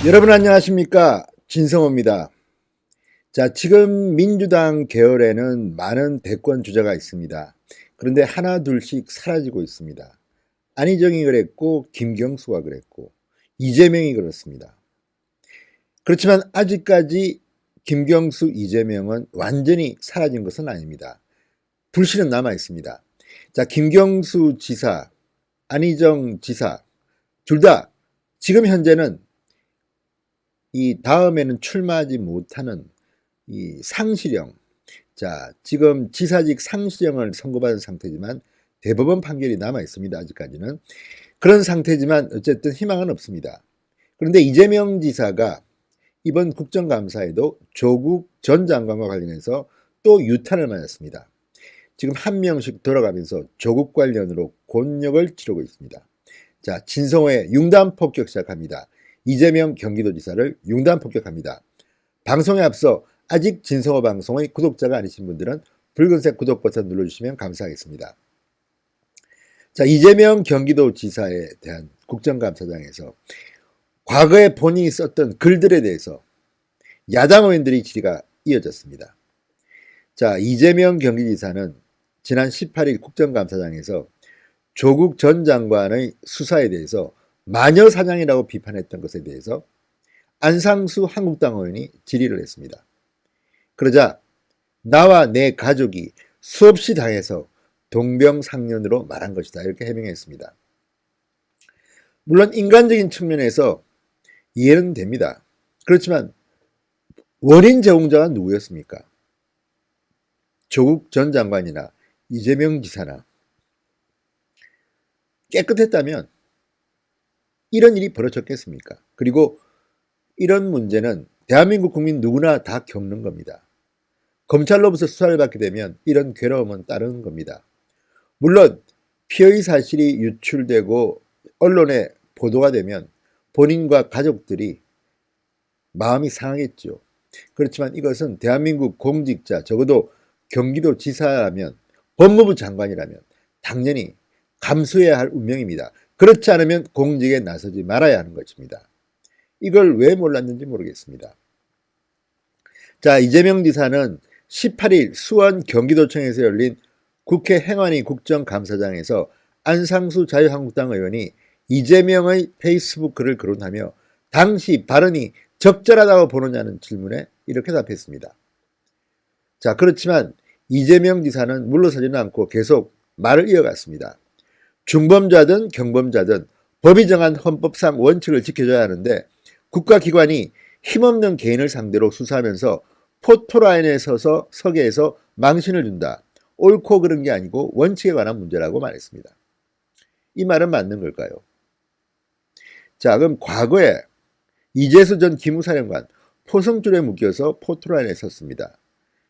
여러분 안녕하십니까? 진성호입니다. 자, 지금 민주당 계열에는 많은 대권 주자가 있습니다. 그런데 하나 둘씩 사라지고 있습니다. 안희정이 그랬고 김경수가 그랬고 이재명이 그렇습니다. 그렇지만 아직까지 김경수, 이재명은 완전히 사라진 것은 아닙니다. 불씨는 남아 있습니다. 자, 김경수 지사, 안희정 지사 둘 다 지금 현재는 이 다음에는 출마하지 못하는 이 상실형, 자, 지금 지사직 상실형을 선고받은 상태지만 대법원 판결이 남아 있습니다. 아직까지는. 그런 상태지만 어쨌든 희망은 없습니다. 그런데 이재명 지사가 이번 국정감사에도 조국 전 장관과 관련해서 또 유탄을 맞았습니다. 지금 한 명씩 돌아가면서 조국 관련으로 곤욕을 치르고 있습니다. 자, 진성호의 융단 폭격 시작합니다. 이재명 경기도지사를 융단 폭격합니다. 방송에 앞서 아직 진성호 방송의 구독자가 아니신 분들은 붉은색 구독 버튼 눌러주시면 감사하겠습니다. 자, 이재명 경기도지사에 대한 국정감사장에서 과거에 본인이 썼던 글들에 대해서 야당 의원들이 질의가 이어졌습니다. 자, 이재명 경기지사는 지난 18일 국정감사장에서 조국 전 장관의 수사에 대해서 마녀사냥이라고 비판했던 것에 대해서 안상수 한국당 의원이 질의를 했습니다. 그러자 나와 내 가족이 수없이 당해서 동병상련으로 말한 것이다, 이렇게 해명했습니다. 물론 인간적인 측면에서 이해는 됩니다. 그렇지만 원인 제공자가 누구였습니까? 조국 전 장관이나 이재명 지사나 깨끗했다면 이런 일이 벌어졌겠습니까? 그리고 이런 문제는 대한민국 국민 누구나 다 겪는 겁니다. 검찰로부터 수사를 받게 되면 이런 괴로움은 따르는 겁니다. 물론 피의 사실이 유출되고 언론에 보도가 되면 본인과 가족들이 마음이 상하겠죠. 그렇지만 이것은 대한민국 공직자, 적어도 경기도지사라면, 법무부 장관이라면 당연히 감수해야 할 운명입니다. 그렇지 않으면 공직에 나서지 말아야 하는 것입니다. 이걸 왜 몰랐는지 모르겠습니다. 자, 이재명 지사는 18일 수원 경기도청에서 열린 국회 행안위 국정감사장에서 안상수 자유한국당 의원이 이재명의 페이스북 글을 거론하며 당시 발언이 적절하다고 보느냐는 질문에 이렇게 답했습니다. 자, 그렇지만 이재명 지사는 물러서지는 않고 계속 말을 이어갔습니다. 중범자든 경범자든 법이 정한 헌법상 원칙을 지켜줘야 하는데 국가기관이 힘없는 개인을 상대로 수사하면서 포토라인에 서게 해서 망신을 준다. 옳고 그른 게 아니고 원칙에 관한 문제라고 말했습니다. 이 말은 맞는 걸까요? 자, 그럼 과거에 이재수 전 기무사령관 포성줄에 묶여서 포토라인에 섰습니다.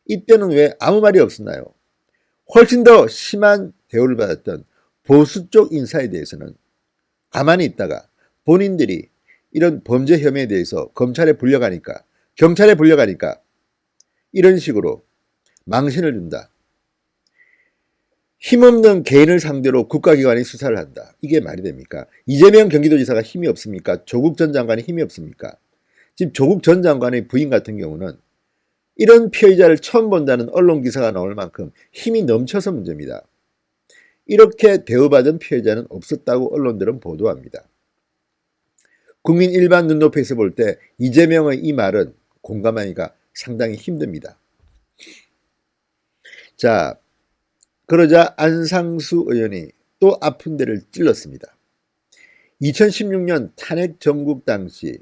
이때는 왜 아무 말이 없었나요? 훨씬 더 심한 대우를 받았던 보수 쪽 인사에 대해서는 가만히 있다가 본인들이 이런 범죄 혐의에 대해서 검찰에 불려가니까, 경찰에 불려가니까 이런 식으로 망신을 준다. 힘없는 개인을 상대로 국가기관이 수사를 한다. 이게 말이 됩니까? 이재명 경기도지사가 힘이 없습니까? 조국 전 장관이 힘이 없습니까? 지금 조국 전 장관의 부인 같은 경우는 이런 피해자를 처음 본다는 언론 기사가 나올 만큼 힘이 넘쳐서 문제입니다. 이렇게 대우받은 피해자는 없었다고 언론들은 보도합니다. 국민 일반 눈높이에서 볼 때 이재명의 이 말은 공감하기가 상당히 힘듭니다. 자, 그러자 안상수 의원이 또 아픈 데를 찔렀습니다. 2016년 탄핵 정국 당시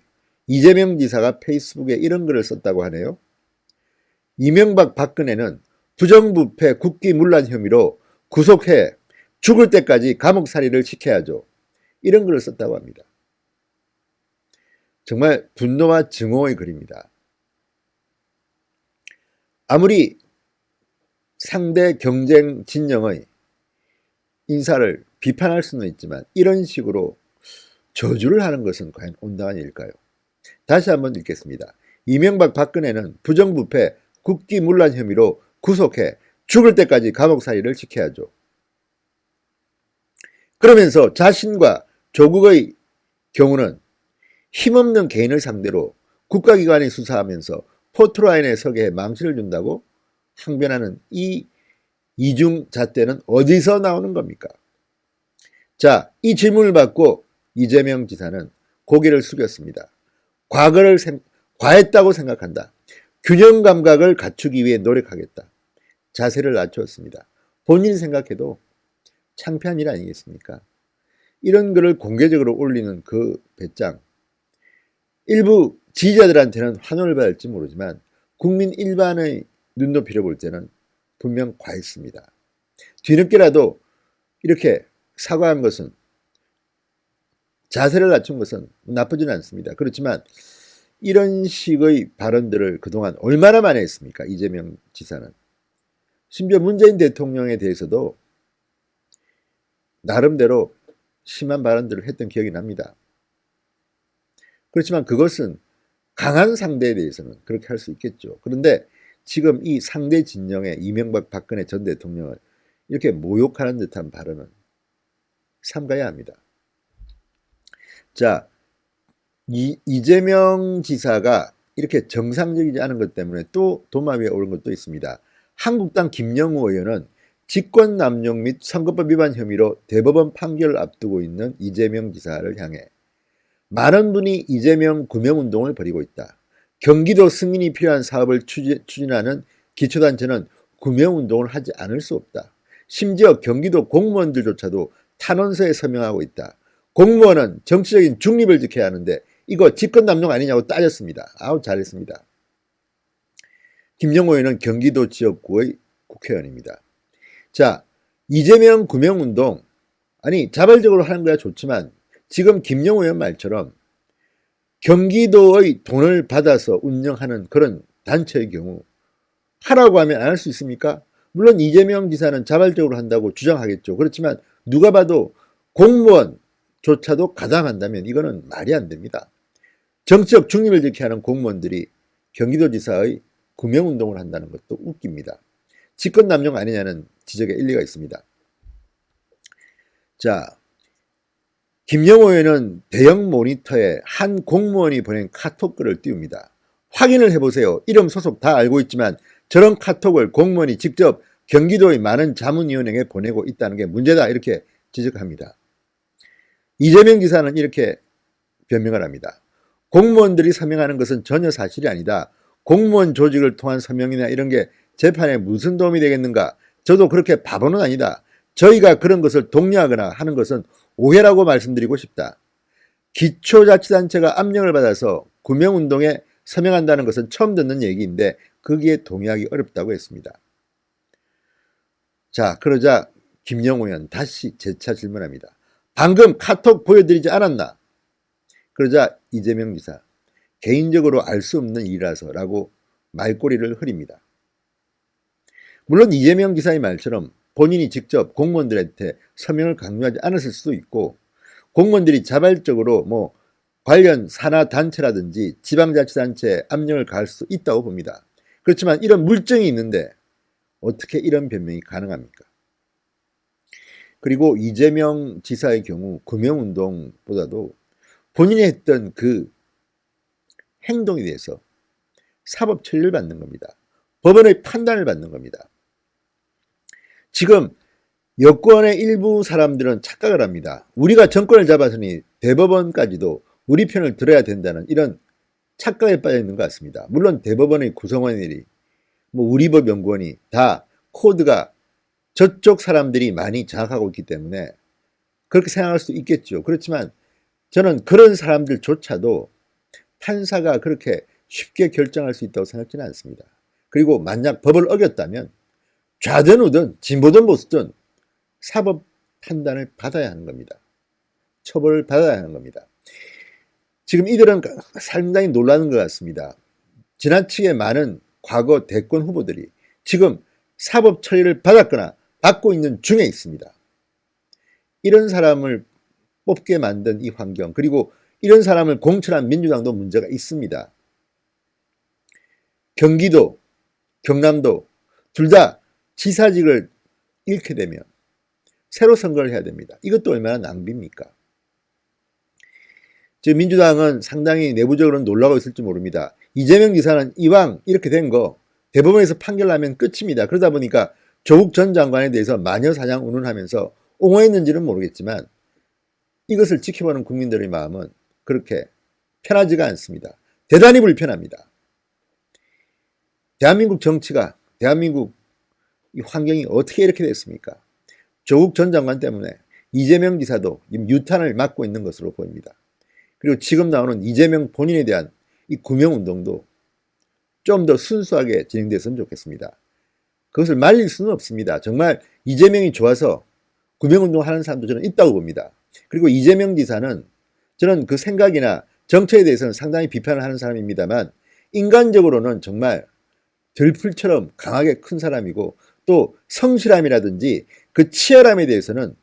이재명 지사가 페이스북에 이런 글을 썼다고 하네요. 이명박 박근혜는 부정부패 국기문란 혐의로 구속해 죽을 때까지 감옥살이를 시켜야죠. 이런 글을 썼다고 합니다. 정말 분노와 증오의 글입니다. 아무리 상대 경쟁 진영의 인사를 비판할 수는 있지만 이런 식으로 저주를 하는 것은 과연 온당한 일일까요? 다시 한번 읽겠습니다. 이명박 박근혜는 부정부패 국기문란 혐의로 구속해 죽을 때까지 감옥살이를 시켜야죠. 그러면서 자신과 조국의 경우는 힘없는 개인을 상대로 국가기관이 수사하면서 포트라인에 서게 해 망치를 준다고 항변하는 이 이중잣대는 어디서 나오는 겁니까? 자, 이 질문을 받고 이재명 지사는 고개를 숙였습니다. 과했다고 생각한다. 균형 감각을 갖추기 위해 노력하겠다. 자세를 낮추었습니다. 본인이 생각해도 창피한 일 아니겠습니까? 이런 글을 공개적으로 올리는 그 배짱, 일부 지지자들한테는 환호를 받을지 모르지만 국민 일반의 눈높이로 볼 때는 분명 과했습니다. 뒤늦게라도 이렇게 사과한 것은, 자세를 낮춘 것은 나쁘지는 않습니다. 그렇지만 이런 식의 발언들을 그동안 얼마나 많이 했습니까? 이재명 지사는. 심지어 문재인 대통령에 대해서도 나름대로 심한 발언들을 했던 기억이 납니다. 그렇지만 그것은 강한 상대에 대해서는 그렇게 할 수 있겠죠. 그런데 지금 이 상대 진영의 이명박 박근혜 전 대통령을 이렇게 모욕하는 듯한 발언은 삼가야 합니다. 자, 이재명 지사가 이렇게 정상적이지 않은 것 때문에 또 도마 위에 오른 것도 있습니다. 한국당 김영우 의원은 직권남용 및 선거법 위반 혐의로 대법원 판결을 앞두고 있는 이재명 지사를 향해 많은 분이 이재명 구명운동을 벌이고 있다. 경기도 승인이 필요한 사업을 추진하는 기초단체는 구명운동을 하지 않을 수 없다. 심지어 경기도 공무원들조차도 탄원서에 서명하고 있다. 공무원은 정치적인 중립을 지켜야 하는데 이거 직권남용 아니냐고 따졌습니다. 아우, 잘했습니다. 김영호 의원은 경기도 지역구의 국회의원입니다. 자, 이재명 구명운동, 아니 자발적으로 하는 거야 좋지만 지금 김영호 의원 말처럼 경기도의 돈을 받아서 운영하는 그런 단체의 경우 하라고 하면 안 할 수 있습니까? 물론 이재명 지사는 자발적으로 한다고 주장하겠죠. 그렇지만 누가 봐도 공무원조차도 가담한다면 이거는 말이 안 됩니다. 정치적 중립을 지켜야 하는 공무원들이 경기도지사의 구명운동을 한다는 것도 웃깁니다. 직권남용 아니냐는 지적에 일리가 있습니다. 자, 김영호 의원은 대형 모니터에 한 공무원이 보낸 카톡글을 띄웁니다. 확인을 해보세요. 이름 소속 다 알고 있지만 저런 카톡을 공무원이 직접 경기도의 많은 자문위원회에 보내고 있다는 게 문제다, 이렇게 지적합니다. 이재명 지사는 이렇게 변명을 합니다. 공무원들이 서명하는 것은 전혀 사실이 아니다. 공무원 조직을 통한 서명이나 이런 게 재판에 무슨 도움이 되겠는가. 저도 그렇게 바보는 아니다. 저희가 그런 것을 독려하거나 하는 것은 오해라고 말씀드리고 싶다. 기초자치단체가 압력을 받아서 구명운동에 서명한다는 것은 처음 듣는 얘기인데 거기에 동의하기 어렵다고 했습니다. 자, 그러자 김영호 의원 다시 재차 질문합니다. 방금 카톡 보여드리지 않았나? 그러자 이재명 지사, 개인적으로 알 수 없는 일이라서 라고 말꼬리를 흐립니다. 물론 이재명 지사의 말처럼 본인이 직접 공무원들한테 서명을 강요하지 않았을 수도 있고 공무원들이 자발적으로 관련 산하단체라든지 지방자치단체에 압력을 가할 수 있다고 봅니다. 그렇지만 이런 물증이 있는데 어떻게 이런 변명이 가능합니까? 그리고 이재명 지사의 경우 구명운동보다도 본인이 했던 그 행동에 대해서 사법 처리를 받는 겁니다. 법원의 판단을 받는 겁니다. 지금 여권의 일부 사람들은 착각을 합니다. 우리가 정권을 잡았으니 대법원까지도 우리 편을 들어야 된다는 이런 착각에 빠져 있는 것 같습니다. 물론 대법원의 구성원들이 우리법연구원이 다 코드가 저쪽 사람들이 많이 장악하고 있기 때문에 그렇게 생각할 수 있겠죠. 그렇지만 저는 그런 사람들조차도 판사가 그렇게 쉽게 결정할 수 있다고 생각지는 않습니다. 그리고 만약 법을 어겼다면 좌든 우든 진보든 보수든 사법 판단을 받아야 하는 겁니다. 처벌을 받아야 하는 겁니다. 지금 이들은 상당히 놀라는 것 같습니다. 지나치게 많은 과거 대권 후보들이 지금 사법 처리를 받았거나 받고 있는 중에 있습니다. 이런 사람을 뽑게 만든 이 환경, 그리고 이런 사람을 공천한 민주당도 문제가 있습니다. 경기도, 경남도 둘 다 지사직을 잃게 되면 새로 선거를 해야 됩니다. 이것도 얼마나 낭비입니까? 지금 민주당은 상당히 내부적으로는 놀라고 있을지 모릅니다. 이재명 지사는 이왕 이렇게 된 거 대법원에서 판결나면 끝입니다. 그러다 보니까 조국 전 장관에 대해서 마녀사냥 운운하면서 옹호했는지는 모르겠지만 이것을 지켜보는 국민들의 마음은 그렇게 편하지가 않습니다. 대단히 불편합니다. 대한민국 정치가, 대한민국 이 환경이 어떻게 이렇게 됐습니까? 조국 전 장관 때문에 이재명 지사도 유탄을 맞고 있는 것으로 보입니다. 그리고 지금 나오는 이재명 본인에 대한 이 구명운동도 좀 더 순수하게 진행됐으면 좋겠습니다. 그것을 말릴 수는 없습니다. 정말 이재명이 좋아서 구명운동하는 사람도 저는 있다고 봅니다. 그리고 이재명 지사는 저는 그 생각이나 정책에 대해서는 상당히 비판을 하는 사람입니다만 인간적으로는 정말 들풀처럼 강하게 큰 사람이고 또 성실함이라든지 그 치열함에 대해서는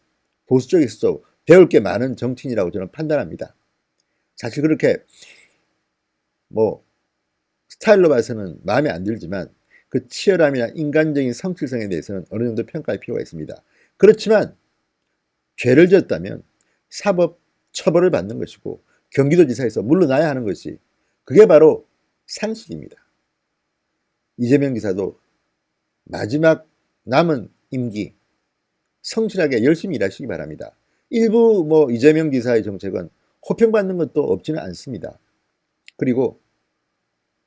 보수 쪽에서도 배울 게 많은 정치인이라고 저는 판단합니다. 사실 그렇게 스타일로 봐서는 마음에 안 들지만 그 치열함이나 인간적인 성실성에 대해서는 어느 정도 평가할 필요가 있습니다. 그렇지만 죄를 지었다면 사법 처벌을 받는 것이고 경기도지사에서 물러나야 하는 것이 그게 바로 상식입니다. 이재명 지사도 마지막 남은 임기 성실하게 열심히 일하시기 바랍니다. 일부 이재명 지사의 정책은 호평받는 것도 없지는 않습니다. 그리고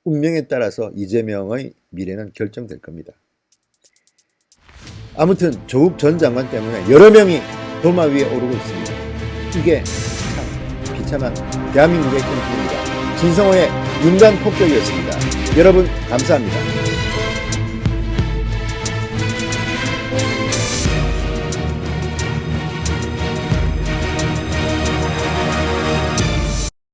운명에 따라서 이재명의 미래는 결정될 겁니다. 아무튼 조국 전 장관 때문에 여러 명이 도마 위에 오르고 있습니다. 이게 참 비참한 대한민국의 현실입니다. 진성호의 윤관 폭격이었습니다. 여러분 감사합니다.